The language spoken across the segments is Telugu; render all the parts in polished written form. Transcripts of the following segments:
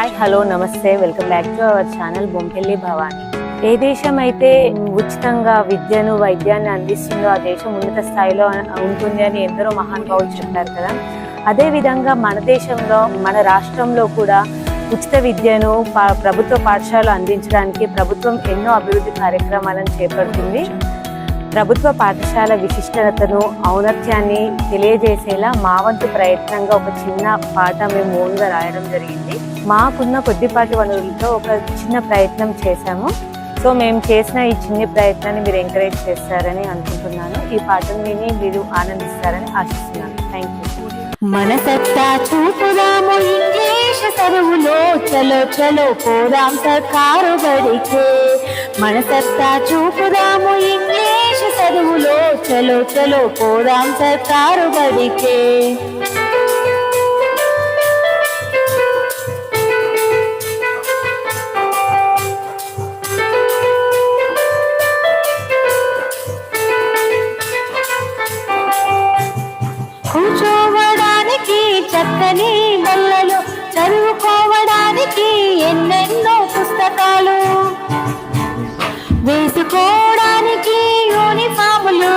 హాయ్ హలో నమస్తే, welcome back to our channel Bompelli Bhavani. ఏ దేశం అయితే ఉచితంగా విద్యను వైద్యాన్ని అందిస్తుందో ఆ దేశం ఉన్నత స్థాయిలో ఉంటుంది అని ఎందరో మహానుభావులు చెప్పారు కదా. అదేవిధంగా మన దేశంలో మన రాష్ట్రంలో కూడా ఉచిత విద్యను ప్రభుత్వ పాఠశాలలో అందించడానికి ప్రభుత్వం ఎన్నో అభివృద్ధి కార్యక్రమాలను చేపడుతుంది. ప్రభుత్వ పాఠశాల విశిష్టతను ఔన్నత్యాన్ని తెలియజేసేలా మా వంతు ప్రయత్నంగా ఒక చిన్న పాట మేము ఓన్గా రాయడం జరిగింది. మాకున్న కొద్దిపాటి వనరులతో ఒక చిన్న ప్రయత్నం చేశాము. సో మేము చేసిన ఈ చిన్న ప్రయత్నాన్ని మీరు ఎంకరేజ్ చేస్తారని అనుకుంటున్నాను. ఈ పాటను విని మీరు ఆనందిస్తారని ఆశిస్తున్నాను. Thank you. మన సత్తా చూపుదాము ఇంగ్లీష్ చదువులో, చలో చలో పోదాం సర్కారు బడికే. మన సత్తా చూపుదాము ఇంగ్లీష్ చదువులో, చలో చలో పోదాం సర్కారు బడికే. కూర్చోవడానికి చక్కని బల్లలు, చదువుకోవడానికి ఎన్నెన్నో పుస్తకాలు, వేసుకోవడానికి యూనిఫాములు,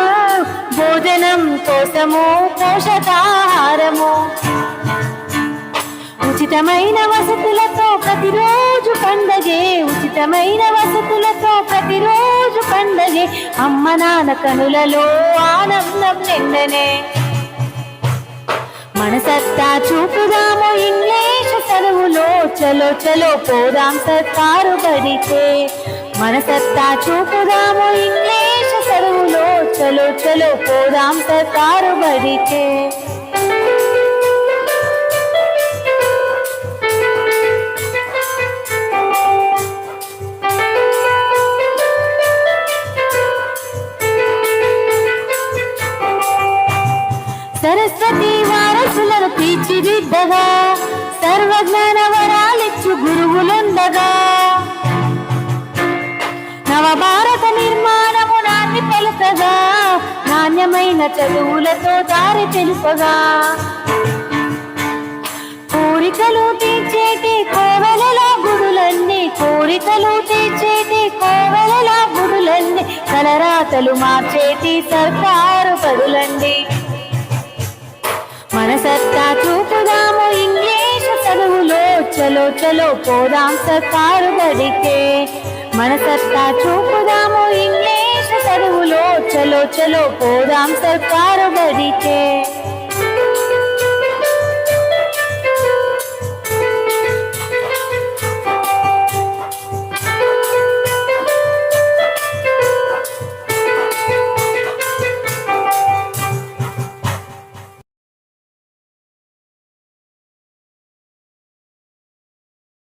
భోజనం కోసము పోషకాహారము, ఉచితమైన వసతులతో ప్రతిరోజు పండగే, ఉచితమైన వసతులతో ప్రతిరోజు పండగే. అమ్మ నాన్న కనులలో ఆనందం నిండనే. మన సత్తా చూపుదాము ఇంగ్లీష్ చదువులో, చలో చలో పోదాం సర్కారు బడికే. మన సత్తా చూపుదాము ఇంగ్లీష్ చదువులో, చలో చలో పోదాం సర్కారు బడికే. సరస్వతి వారసులను తీర్చిదిద్దగా, సర్వజ్ఞాన వరాలిచ్చు గురువులుండగా, నవభారత నిర్మాణము నాన్ని పలుకగా, నాణ్యమైన చదువులతో దారి తెలుపగా, కోరికలు తీర్చేటి కోవెలలో గుడులన్నీ, కోరికలు తీర్చేటి కోవెలలో గుడులన్నీ, తలరాతలు మార్చేటి సర్కారు బడులండి. మన సత్తా చూపుదాము ఇంగ్లీష్ చదువులో, చలో చలో పోదాం సర్కారు బడికే. మన సత్తా చూపుదాము ఇంగ్లీష్ చదువులో, చలో చలో పోదాం సర్కారు బడికే.